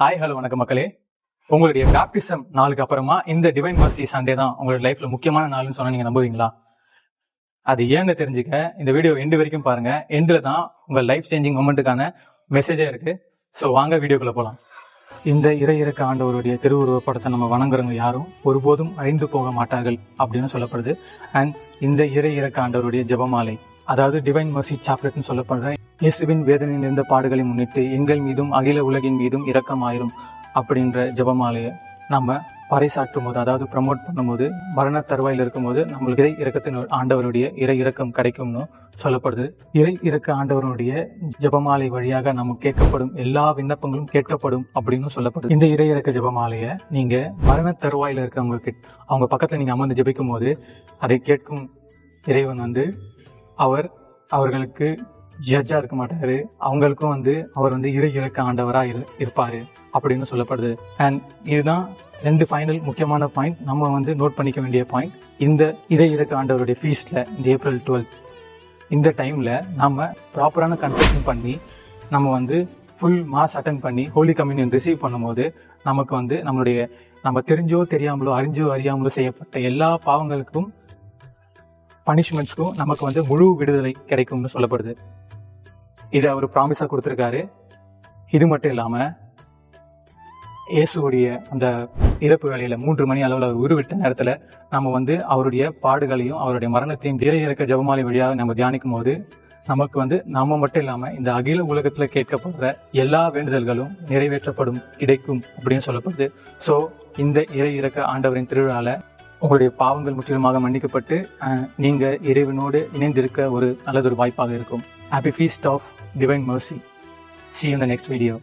Hi hello வணக்கம் மக்களே. உங்களுடைய பேப்டிசம் நாளுக்கு அப்புறமா இந்த டிவைன் மர்சி சண்டே தான் உங்களுடைய லைஃப்ல முக்கியமான நாள்னு சொன்னா நீங்க நம்புவீங்களா? அது ஏன்னு தெரிஞ்சுக்க இந்த வீடியோ எண்டு வரைக்கும் பாருங்க. எண்டில் தான் உங்க லைஃப் சேஞ்சிங் மொமெண்ட்டுக்கான மெசேஜே இருக்கு. ஸோ வாங்க வீடியோக்குள்ள போகலாம். இந்த இறையிறக்க ஆண்டவருடைய திருவுருவ படத்தை நம்ம வணங்குறவங்க யாரும் ஒருபோதும் அழிந்து போக மாட்டார்கள் அப்படின்னு சொல்லப்படுது. அண்ட் இந்த இறையிறக்க ஆண்டவருடைய ஜெபமாலை, அதாவது டிவைன் மர்சி சாப்லெட்னு சொல்லப்படுற இயேசுவின் வேதனை நிறைந்த பாடுகளை முன்னிட்டு எங்கள் மீதும் அகில உலகின் மீதும் இரக்கமாயிரும் அப்படின்ற ஜெபமாலையை நம்ம பறைசாற்றும் போது, அதாவது ப்ரமோட் பண்ணும்போது, மரண தருவாயில் இருக்கும்போது நம்மளுக்கு இறை இறக்கத்தின் ஆண்டவருடைய இறை இறக்கம் கிடைக்கும்னு சொல்லப்படுது. இறை இறக்க ஆண்டவருடைய ஜெபமாலை வழியாக நம்ம கேட்கப்படும் எல்லா விண்ணப்பங்களும் கேட்கப்படும் அப்படின்னு சொல்லப்படுது. இந்த இறை இறக்க ஜெபமாலையை நீங்க மரண தருவாயில் இருக்கவங்க அவங்க பக்கத்துல நீங்க அமர்ந்து ஜெபிக்கும் போது அதை கேட்கும் இறைவன் அவர்களுக்கு ஜட்ஜா இருக்க மாட்டாரு. அவங்களுக்கும் அவர் இறை இறக்க ஆண்டவரா இருப்பாரு அப்படின்னு சொல்லப்படுது. அண்ட் இதுதான் ரெண்டு ஃபைனல் முக்கியமான பாயிண்ட் நம்ம நோட் பண்ணிக்க வேண்டிய பாயிண்ட். இந்த இறை இறக்க ஆண்டவருடைய ஃபீஸ்ட்ல இந்த April 12 இந்த டைம்ல நம்ம ப்ராப்பரான கன்ஃபெஷன் பண்ணி நம்ம ஃபுல் மாஸ் அட்டென்ட் பண்ணி ஹோலி கம்யூனியன் ரிசீவ் பண்ணும்போது நமக்கு நம்ம தெரிஞ்சோ தெரியாமலோ அறிஞ்சோ அறியாமலோ செய்யப்பட்ட எல்லா பாவங்களுக்கும் பனிஷ்மெண்ட்ஸ்க்கும் நமக்கு முழு விடுதலை கிடைக்கும்னு சொல்லப்படுது. இதை அவர் ப்ராமிஸா கொடுத்துருக்காரு. இது மட்டும் இல்லாம இயேசுடைய அந்த இறப்பு வேலையில 3 மணி அளவில் அவர் உருவிட்ட நேரத்துல நம்ம அவருடைய பாடுகளையும் அவருடைய மரணத்தையும் இறை இறக்க ஜெபமாலை வழியாக நம்ம தியானிக்கும் போது நமக்கு நம்ம மட்டும் இல்லாம இந்த அகில உலகத்துல கேட்கப்படுற எல்லா வேண்டுதல்களும் நிறைவேற்றப்படும் கிடைக்கும் அப்படின்னு சொல்லப்படுது. ஸோ இந்த இறை இறக்க ஆண்டவரின் திருவிழால உங்களுடைய பாவங்கள் முற்றிலுமாக மன்னிக்கப்பட்டு நீங்க இறைவனோடு இணைந்திருக்க ஒரு நல்லதொரு வாய்ப்பாக இருக்கும். Happy Feast of Divine Mercy. See you in the next video.